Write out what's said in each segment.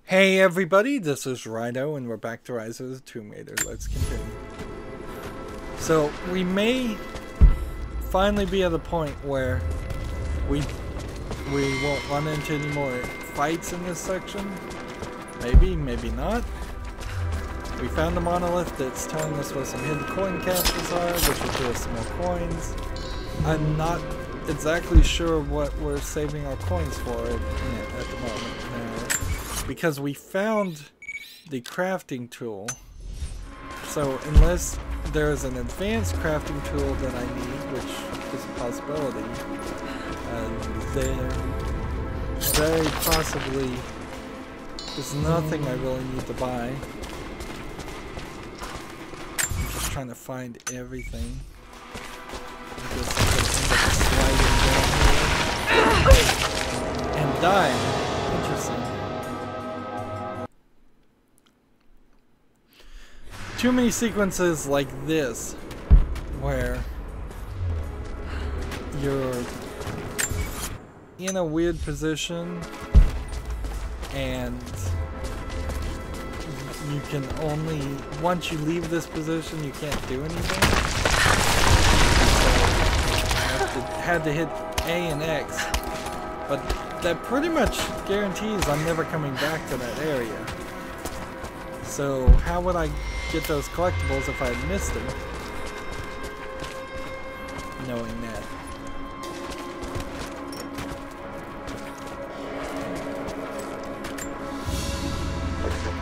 Hey everybody, this is Rydo and we're back to Rise of the Tomb Raider. Let's continue. So we may finally be at a point where we won't run into any more fights in this section. Maybe, maybe not. We found a monolith that's telling us where some hidden coin caches are, which will give us some more coins. I'm not exactly sure what we're saving our coins for at the moment now, because we found the crafting tool. So unless there's an advanced crafting tool that I need, which is a possibility, then very possibly there's nothing I really need to buy. I'm just trying to find everything. I guess I'm gonna end up sliding down here and dying. Interesting. Too many sequences like this where you're in a weird position and you can only, once you leave this position, you can't do anything. So I had to hit A and X, but that pretty much guarantees I'm never coming back to that area. So how would I get those collectibles if I had missed them? Knowing that.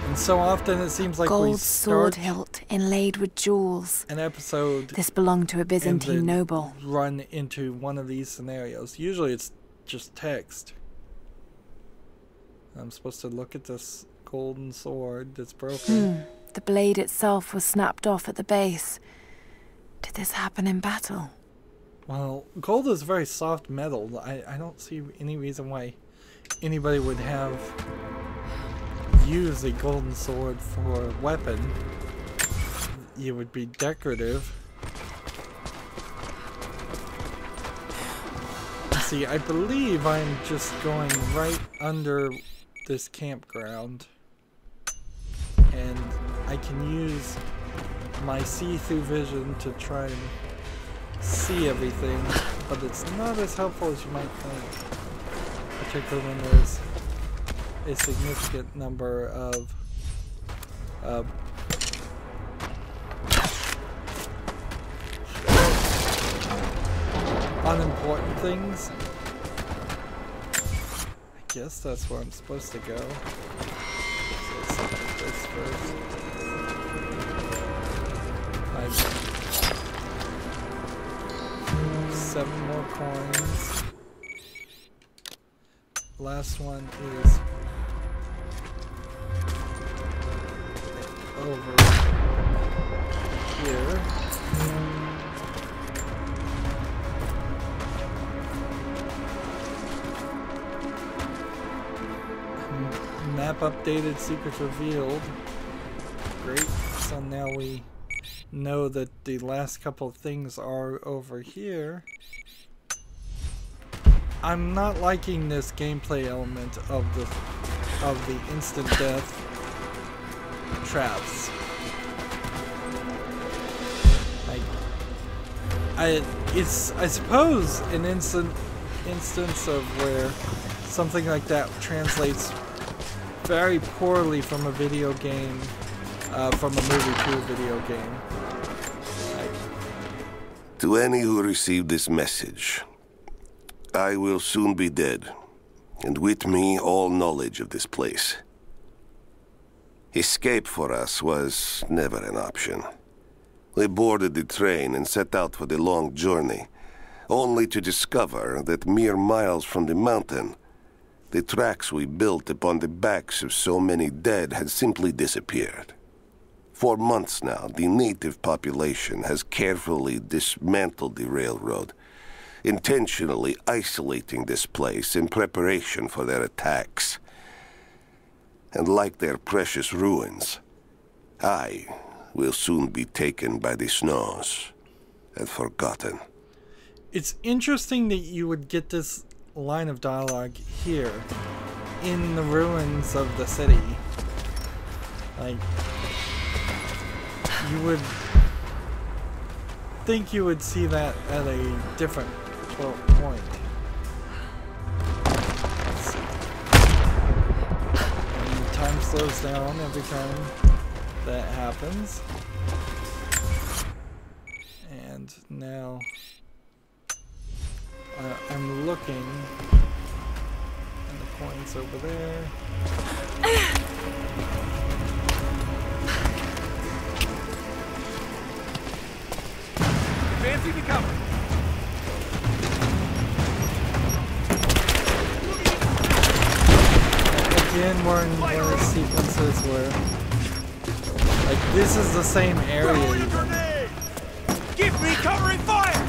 And so often it seems like we gold sword hilt inlaid with jewels. An episode. This belonged to a Byzantine noble. Run into one of these scenarios. Usually it's just text. I'm supposed to look at this golden sword that's broken. The blade itself was snapped off at the base. Did this happen in battle? Well, gold is very soft metal. I don't see any reason why anybody would have used a golden sword for a weapon. It would be decorative. See, I believe I'm just going right under this campground. And I can use my see-through vision to try and see everything, but it's not as helpful as you might think, particularly when there's a significant number of unimportant things. I guess that's where I'm supposed to go. This first. 7 more coins. Last one is over here. Map updated, secrets revealed. Great. So now we know that the last couple of things are over here. I'm not liking this gameplay element of the instant death traps. It's I suppose an instance of where something like that translates very poorly from a video game, from a movie to a video game. To any who received this message, I will soon be dead, and with me all knowledge of this place. Escape for us was never an option. We boarded the train and set out for the long journey, only to discover that mere miles from the mountain, the tracks we built upon the backs of so many dead had simply disappeared. For months now, the native population has carefully dismantled the railroad, intentionally isolating this place in preparation for their attacks. And like their precious ruins, I will soon be taken by the snows and forgotten. It's interesting that you would get this line of dialogue here, in the ruins of the city. Like, you would think you would see that at a different point. Let's see. And time slows down every time that happens. And now I'm looking, and the coin's over there. Advancing to cover. Again, we're in one of the sequences where, like, this is the same area even. Give me covering fire!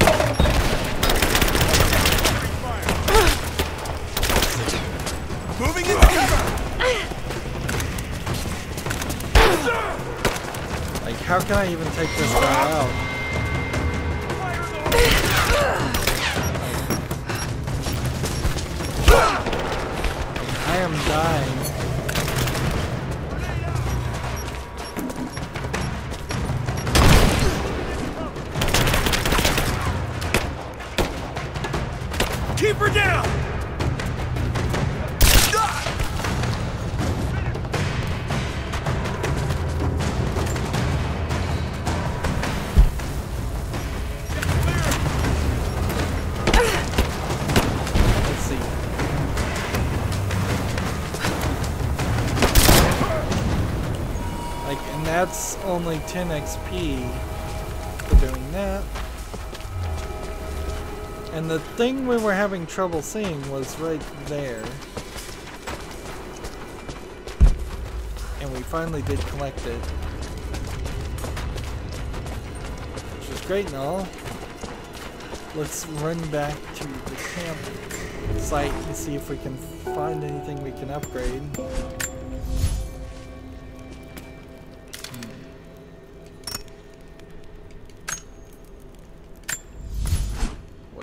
Moving into cover! Like, how can I even take this guy out? I am dying. Keep her down! Let's see. Like, and that's only 10 XP for doing that. And the thing we were having trouble seeing was right there. And we finally did collect it. Which is great and all. Let's run back to the camp site and see if we can find anything we can upgrade.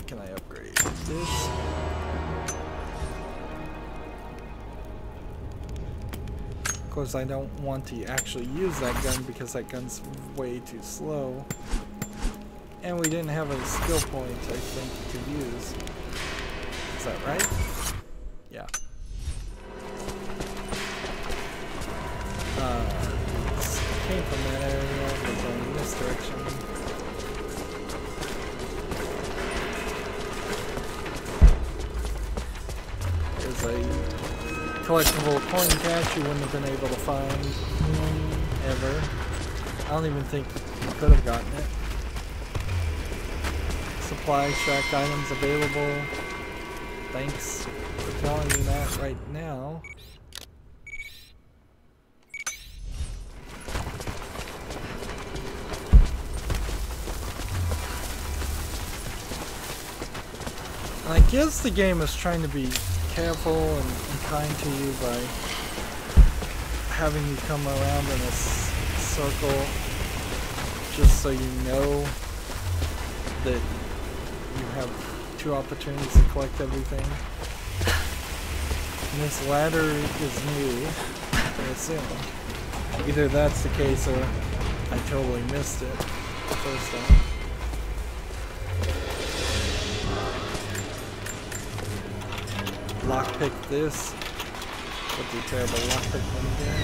Can I upgrade this? Of course, I don't want to actually use that gun because that gun's way too slow. And we didn't have a skill point, I think, to use. Is that right? Yeah. This came from that area, we're going in this direction. A collectible coin cache you wouldn't have been able to find ever. I don't even think you could have gotten it. Supply shack items available. Thanks for telling me that right now. And I guess the game is trying to be careful and kind to you by having you come around in a circle just so you know that you have 2 opportunities to collect everything. And this ladder is new, I assume. Either that's the case or I totally missed it the first time. Lockpick this. With the terrible lockpick one again.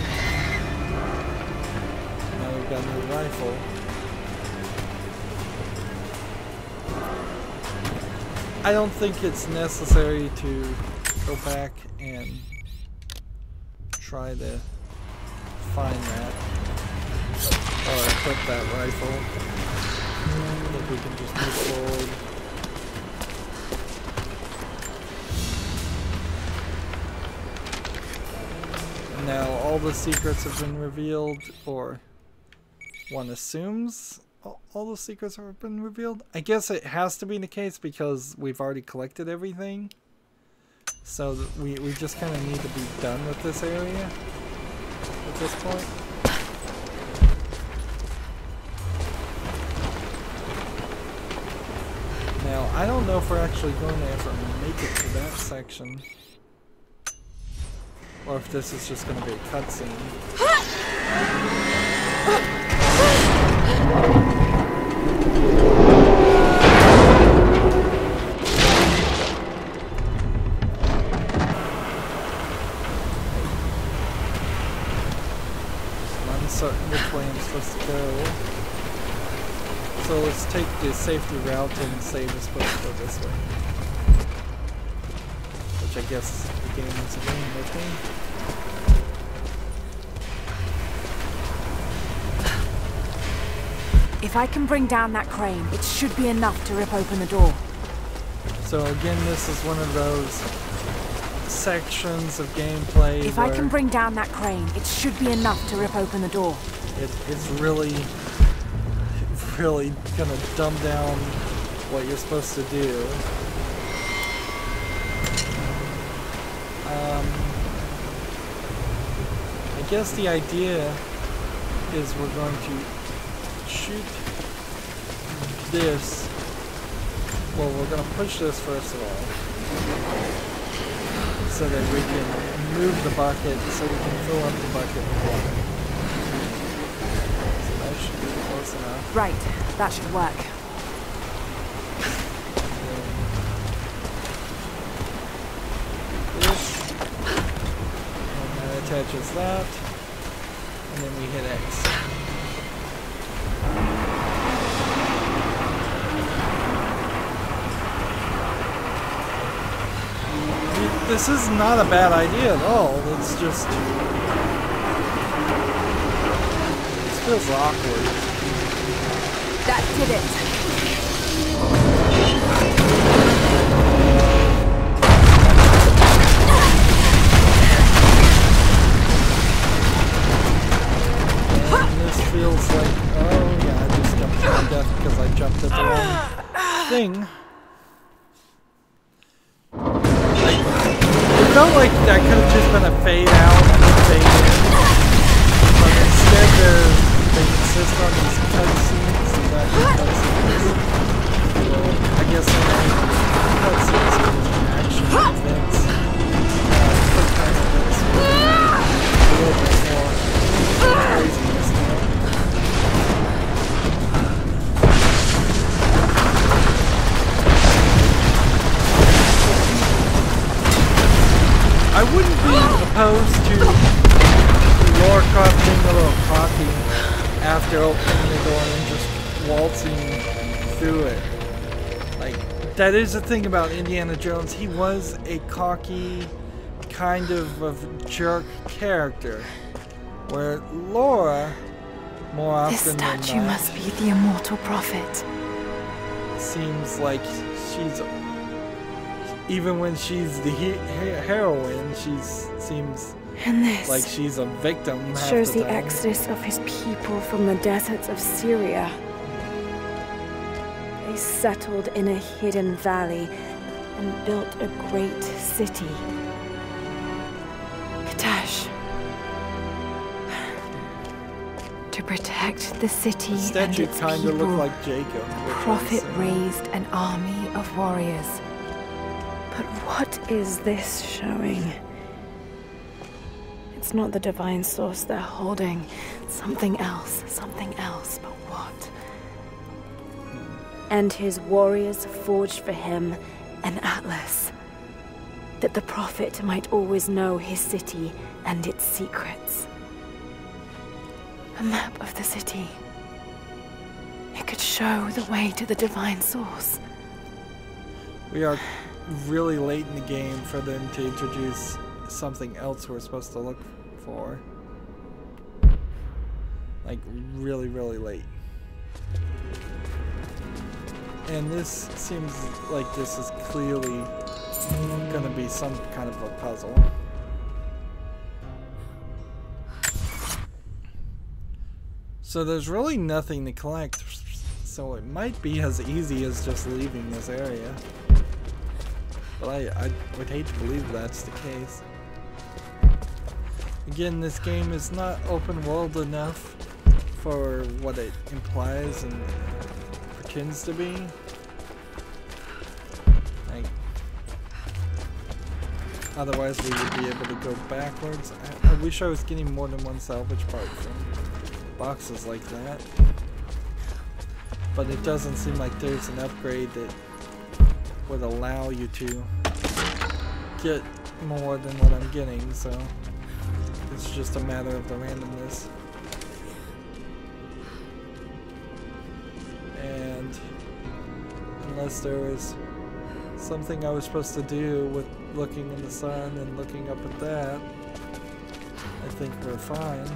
Now we've got a new rifle. I don't think it's necessary to go back and try to find that. Or equip that rifle. I think we can just move forward. Now all the secrets have been revealed, or one assumes all the secrets have been revealed. I guess it has to be the case because we've already collected everything. So we just kind of need to be done with this area at this point. Now I don't know if we're actually going to ever make it to that section. or if this is just going to be a cutscene. I'm uncertain which way I'm supposed to go. So let's take the safety route and say we're supposed to go this way. Which I guess the game is agreeing with me. If I can bring down that crane, it should be enough to rip open the door. So again, this is one of those sections of gameplay If I can bring down that crane, it should be enough to rip open the door. It's really gonna dumb down what you're supposed to do. I guess the idea is we're going to shoot this. Well, we're going to push this first of all, so that we can move the bucket, so we can fill up the bucket with water. So that should be close enough. Right, that should work. Attaches that, and then we hit X. This is not a bad idea at all. It's just, this feels awkward. That did it. Feels like, oh yeah, I just jumped to my death because I jumped at the wrong thing. Like, it felt like that could have just been a fade out and fade in, but instead they insist on these cutscenes, these actual cutscenes. Well, I guess they're cutscenes with action events. Quick time events with a little bit more craziness now. I wouldn't be opposed to Lara Croft being a little cocky after opening the door and just waltzing through it. Like, that is the thing about Indiana Jones. He was a cocky, kind of a jerk character. Where Lara, more often than not, this statue must be the immortal prophet. Seems like she's, even when she's the heroine, she seems And this like she's a victim. Half shows the time. exodus of his people from the deserts of Syria. They settled in a hidden valley and built a great city. Kitezh. To protect the city The statue and its kind of people, looked like Jacob. Prophet raised an army of warriors. But what is this showing? It's not the divine source they're holding. Something else, but what? And his warriors forged for him an atlas, that the prophet might always know his city and its secrets. A map of the city. It could show the way to the divine source. We are really late in the game for them to introduce something else we're supposed to look for. Like, really, really late. And this seems like this is clearly gonna be some kind of a puzzle. So there's really nothing to collect, so it might be as easy as just leaving this area. But I would hate to believe that's the case. Again, this game is not open world enough for what it implies and pretends to be. Like, Otherwise we would be able to go backwards. I wish I was getting more than one salvage part from boxes like that. But it doesn't seem like there's an upgrade that would allow you to get more than what I'm getting, so it's just a matter of the randomness. And unless there was something I was supposed to do with looking in the sun and looking up at that, I think we're fine.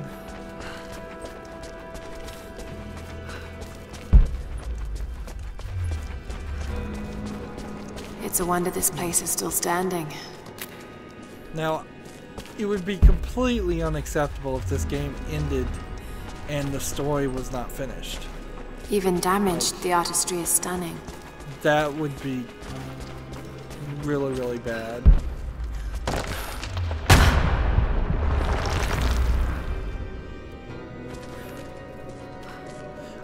It's a wonder this place is still standing. Now, it would be completely unacceptable if this game ended and the story was not finished. Even damaged, the artistry is stunning. That would be really, really bad.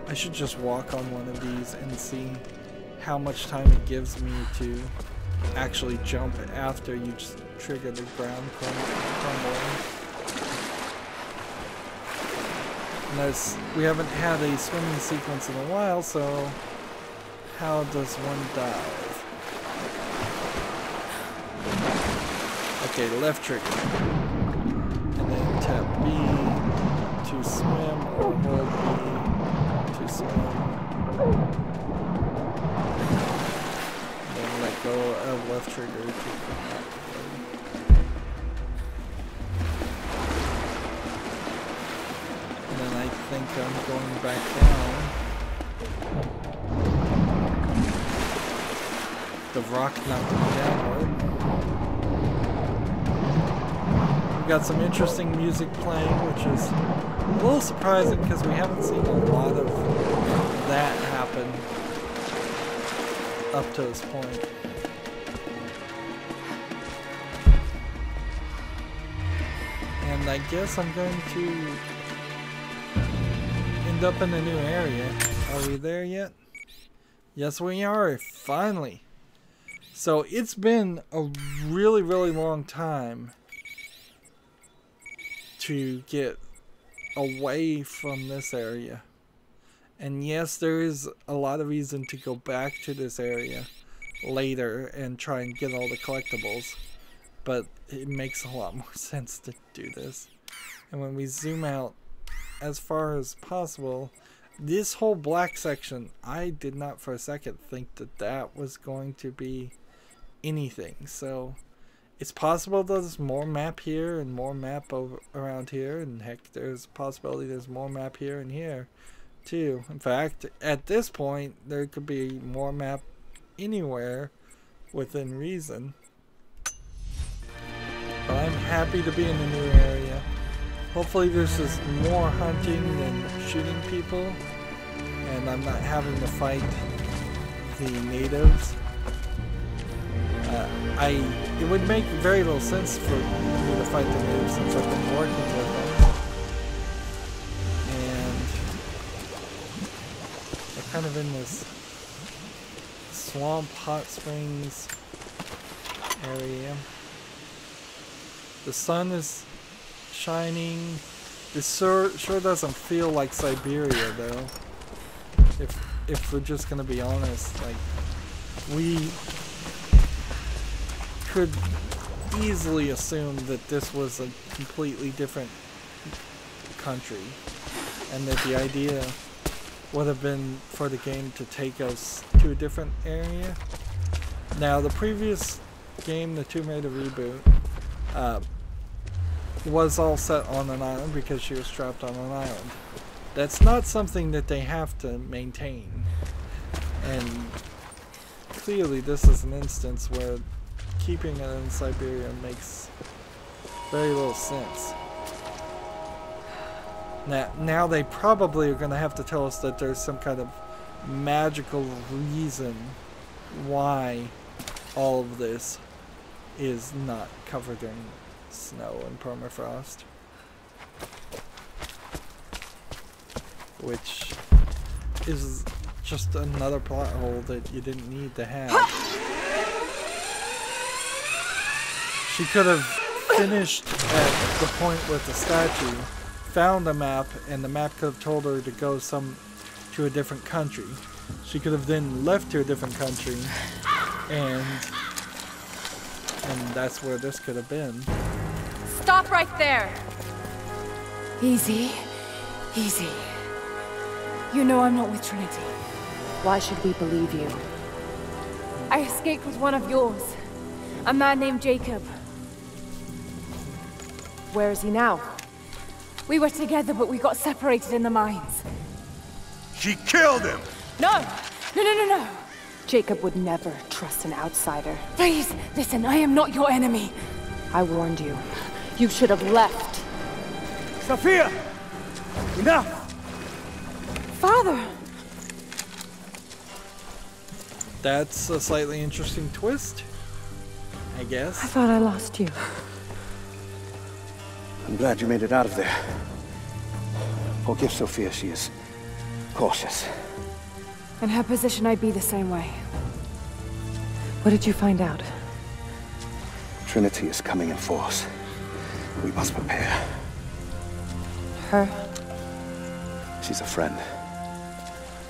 I should just walk on one of these and see how much time it gives me to actually jump after you just trigger the ground crumbling. Notice we haven't had a swimming sequence in a while, so how does one dive? Okay, left trigger. And then tap B to swim, or hold B to swim. And then let go of left trigger to come back. And then I think I'm going back down. The rock knocked me downward. We've got some interesting music playing, which is a little surprising because we haven't seen a lot of that happen up to this point. And I guess I'm going to end up in a new area. Are we there yet? Yes, we are, finally. So it's been a really, really long time to get away from this area. And yes, there is a lot of reason to go back to this area later and try and get all the collectibles. But it makes a lot more sense to do this. And when we zoom out as far as possible, this whole black section, I did not for a second think that that was going to be anything. So it's possible there's more map here and more map over around here, and heck, there's a possibility there's more map here and here too. In fact, at this point there could be more map anywhere within reason. But I'm happy to be in the new area. Hopefully there's just more hunting than shooting people, and I'm not having to fight the natives. It would make very little sense for me to fight the natives since I've been working with them. And they're kind of in this swamp hot springs area. The sun is shining. This sure doesn't feel like Siberia though. If we're just gonna be honest, like we could easily assume that this was a completely different country, and that the idea would have been for the game to take us to a different area. Now, the previous game, the Tomb Raider reboot, was all set on an island because she was trapped on an island. That's not something that they have to maintain, and clearly this is an instance where keeping it in Siberia makes very little sense. Now they probably are going to have to tell us that there's some kind of magical reason why all of this is not covered in snow and permafrost. Which is just another plot hole that you didn't need to have. she could have finished at the point with the statue, found a map, and the map could have told her to go to a different country. She could have then left to a different country, and that's where this could have been. Stop right there! Easy. Easy. You know I'm not with Trinity. Why should we believe you? I escaped with one of yours. A man named Jacob. Where is he now? We were together, but we got separated in the mines. She killed him! No! No! Jacob would never trust an outsider. Please, listen, I am not your enemy. I warned you. You should have left. Sophia! Enough! Father! That's a slightly interesting twist, I guess. I thought I lost you. I'm glad you made it out of there. Forgive Sophia, she is cautious. In her position, I'd be the same way. What did you find out? Trinity is coming in force. We must prepare. Her? She's a friend.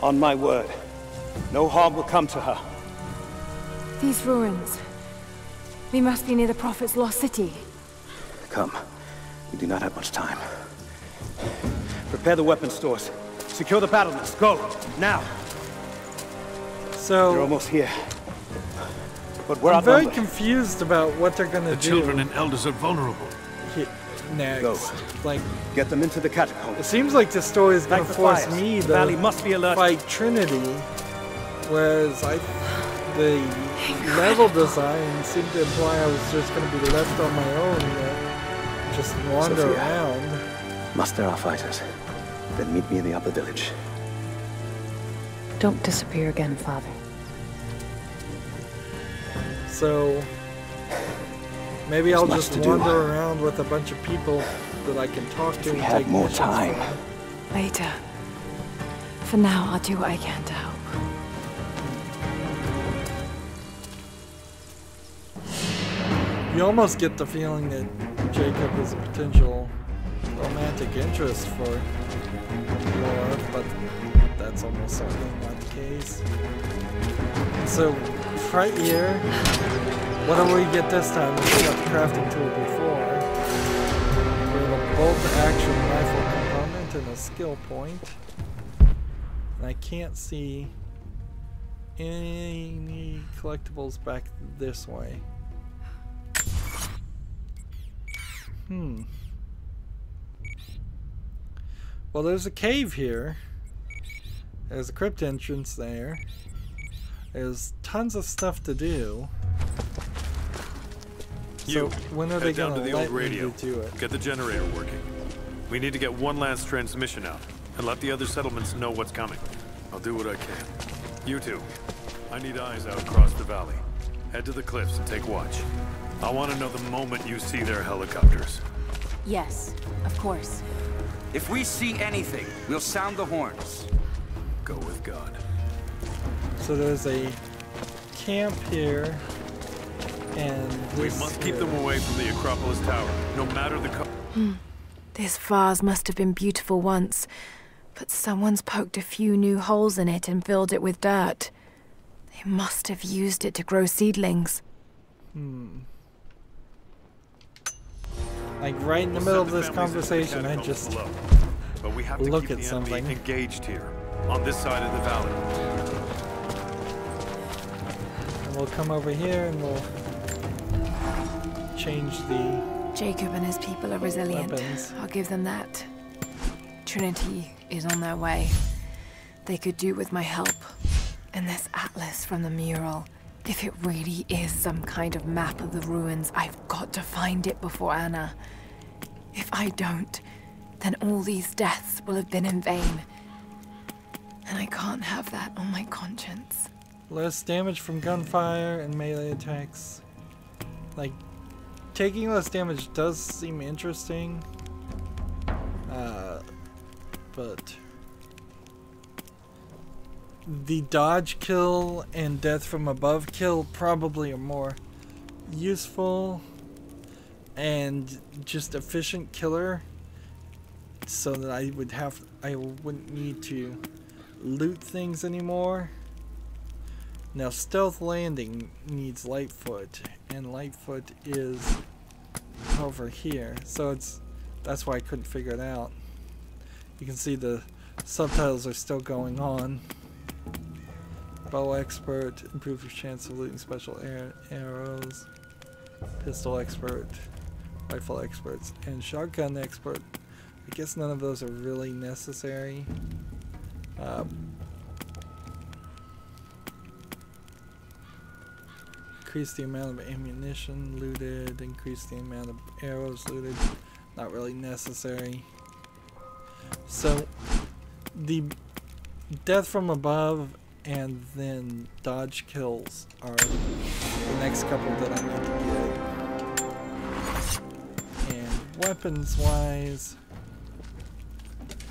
On my word, no harm will come to her. These ruins. We must be near the Prophet's Lost City. Come. We do not have much time. Prepare the weapon stores. Secure the battlements. Go! Now! So we're almost here. But we're I'm very outnumbered. confused about what they're gonna do. The children and elders are vulnerable. Next. Go. Like, get them into the catacombs. it seems like the story is gonna Back the force fires. me The to valley must be alert. fight Trinity, whereas the level design seemed to imply I was just gonna be left on my own to just wander Sophia, around. muster our fighters. Then meet me in the upper village. Don't disappear again, Father. So maybe I'll just wander around with a bunch of people that I can talk to. We and had take more missions time. from. Later. For now, I'll do what I can to help. You almost get the feeling that Jacob is a potential romantic interest for Lara, but that's almost certainly not the case. So, right here, what do we get this time? We got the crafting tool before. We have a bolt-action rifle component and a skill point. And I can't see any collectibles back this way. Well, there's a cave here. There's a crypt entrance there. There's tons of stuff to do. So when are they down gonna to the let old radio. me do it? Get the generator working. We need to get one last transmission out and let the other settlements know what's coming. I'll do what I can. You two, I need eyes out across the valley. Head to the cliffs and take watch. I want to know the moment you see their helicopters. Yes, of course. If we see anything, we'll sound the horns. Go with God. So there's a camp here, and We this must keep here. them away from the Acropolis Tower, no matter the This vase must have been beautiful once, but someone's poked a few new holes in it and filled it with dirt. They must have used it to grow seedlings. Like right in the middle of this conversation, I just but we have to look keep at the something. enemy engaged here, on this side of the valley. and we'll come over here and we'll change the Jacob and his people are resilient. weapons. I'll give them that. Trinity is on their way. They could do with my help. And this atlas from the mural. If it really is some kind of map of the ruins, I've got to find it before Anna. If I don't, then all these deaths will have been in vain. And I can't have that on my conscience. Less damage from gunfire and melee attacks. Like, taking less damage does seem interesting. But the dodge kill and death from above kill probably are more useful. and just efficient killer, so that I wouldn't need to loot things anymore. Now stealth landing needs Lightfoot, and Lightfoot is over here, so that's why I couldn't figure it out. You can see the subtitles are still going on. Bow expert, improve your chance of looting special arrows. Pistol expert, rifle experts, and shotgun expert. I guess none of those are really necessary. Increase the amount of ammunition looted, increase the amount of arrows looted. Not really necessary. So the death from above and then dodge kills are the next couple that I need to get. And weapons wise,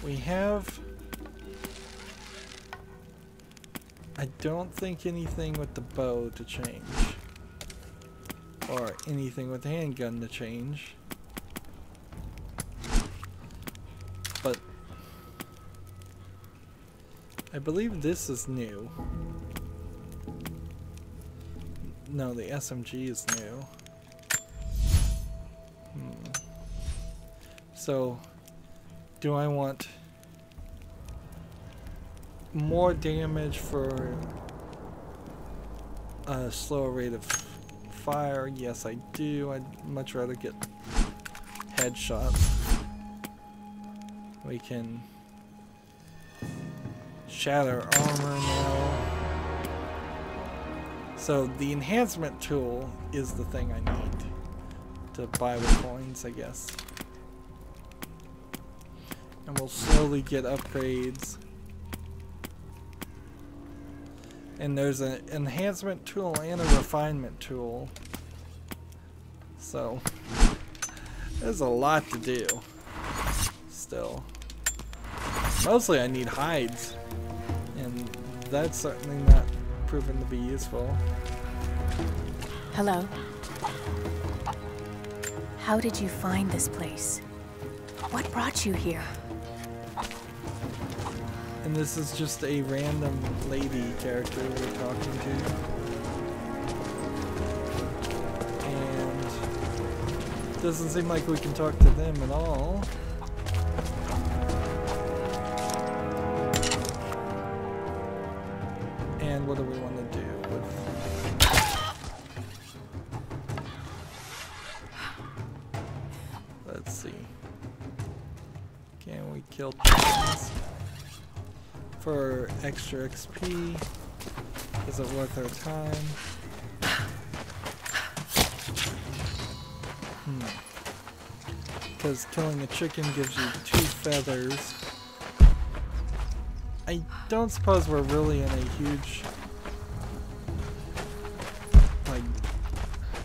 we have, I don't think anything with the bow to change, or anything with the handgun to change, but I believe this is new. No, the SMG is new. So, do I want more damage for a slower rate of fire? Yes, I do. I'd much rather get headshots. We can shatter armor now. So the enhancement tool is the thing I need to buy with coins, I guess. And we'll slowly get upgrades. And there's an enhancement tool and a refinement tool. So there's a lot to do still. Mostly I need hides, and that's certainly not proven to be useful. Hello. How did you find this place? What brought you here? And this is just a random lady character we're talking to. And it doesn't seem like we can talk to them at all. And what do we want to do with... Let's see. Can we kill chickens for extra XP? Is it worth our time? Because killing a chicken gives you 2 feathers. I don't suppose we're really in a huge like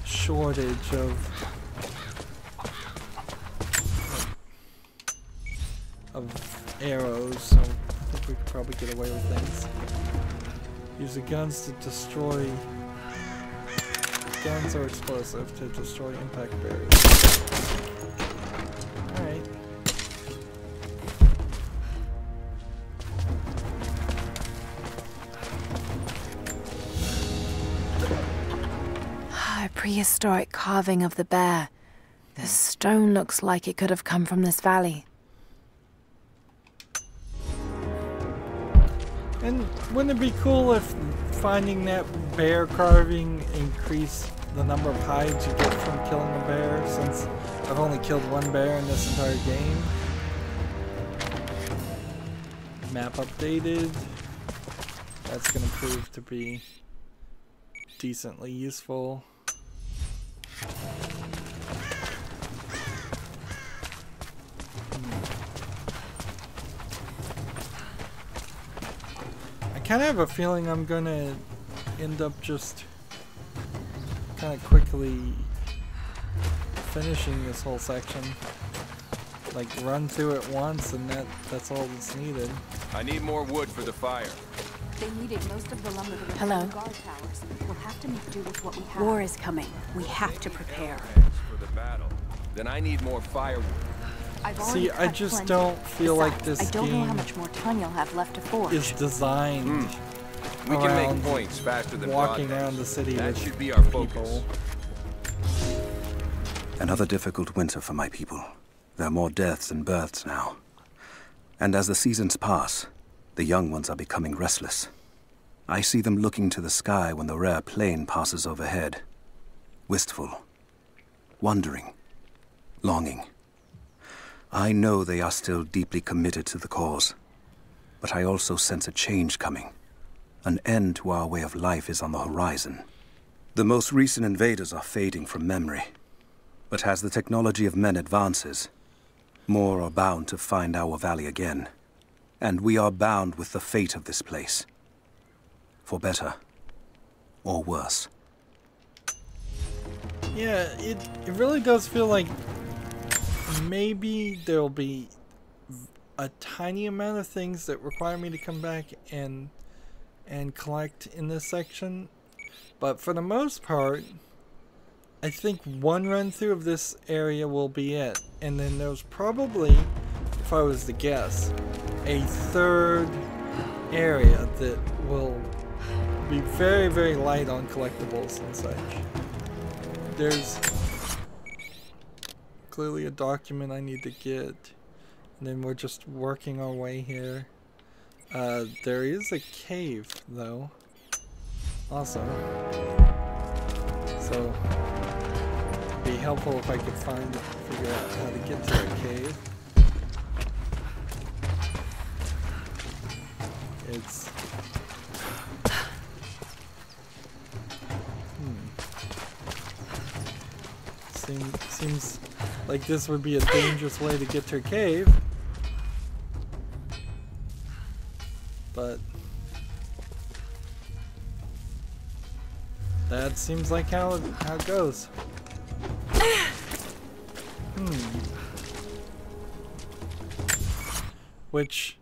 shortage of arrows, so I think we could probably get away with things. Use the guns to destroy guns or explosive to destroy impact barriers. Alright. A prehistoric carving of the bear. The stone looks like it could have come from this valley. And wouldn't it be cool if finding that bear carving increased the number of hides you get from killing a bear, since I've only killed 1 bear in this entire game? Map updated. That's going to prove to be decently useful. I kind of have a feeling I'm gonna end up just kind of quickly finishing this whole section. Like run through it once and that's all that's needed. I need more wood for the fire. They needed most of the lumber to Hello. the guard towers. We'll have to make do with what we have. War is coming. We have to prepare. For the battle. Then I need more firewood. I've See, I cut just plenty. don't feel like Besides, this I don't know how game much more time you'll have left to forge. is designed We can around make points faster than walking broadband. around the city That with should be our people. focus. Another difficult winter for my people. There are more deaths than births now. And as the seasons pass, the young ones are becoming restless. I see them looking to the sky when the rare plane passes overhead. Wistful. Wondering. Longing. I know they are still deeply committed to the cause. But I also sense a change coming. An end to our way of life is on the horizon. The most recent invaders are fading from memory. But as the technology of men advances, more are bound to find our valley again. And we are bound with the fate of this place. For better or worse. Yeah, it really does feel like maybe there'll be a tiny amount of things that require me to come back and collect in this section. But for the most part, I think one run through of this area will be it. And then there's probably, if I was to guess, a third area that will be very, very light on collectibles and such. There's clearly a document I need to get. And then we're just working our way here. There is a cave, though. Also. So, it'd be helpful if I could figure out how to get to that cave. It's... Seems like this would be a dangerous way to get to a cave. But... that seems like how it goes. Which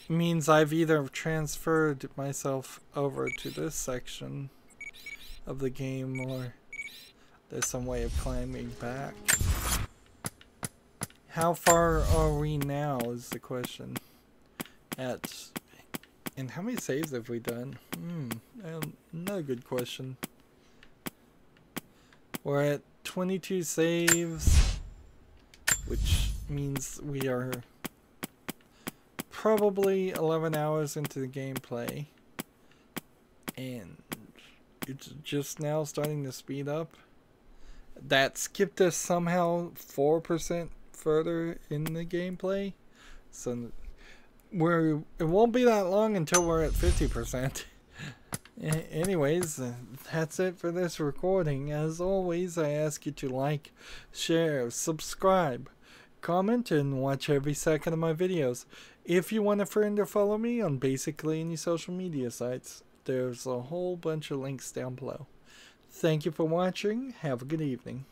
means I've either transferred myself over to this section of the game, or there's some way of climbing back. How far are we now is the question. And how many saves have we done? Another good question. We're at 22 saves, which means we are probably 11 hours into the gameplay. And it's just now starting to speed up. That skipped us somehow 4% further in the gameplay. So it won't be that long until we're at 50%. Anyways, that's it for this recording. As always, I ask you to like, share, subscribe, comment, and watch every second of my videos. If you want a friend or follow me on basically any social media sites, there's a whole bunch of links down below. Thank you for watching. Have a good evening.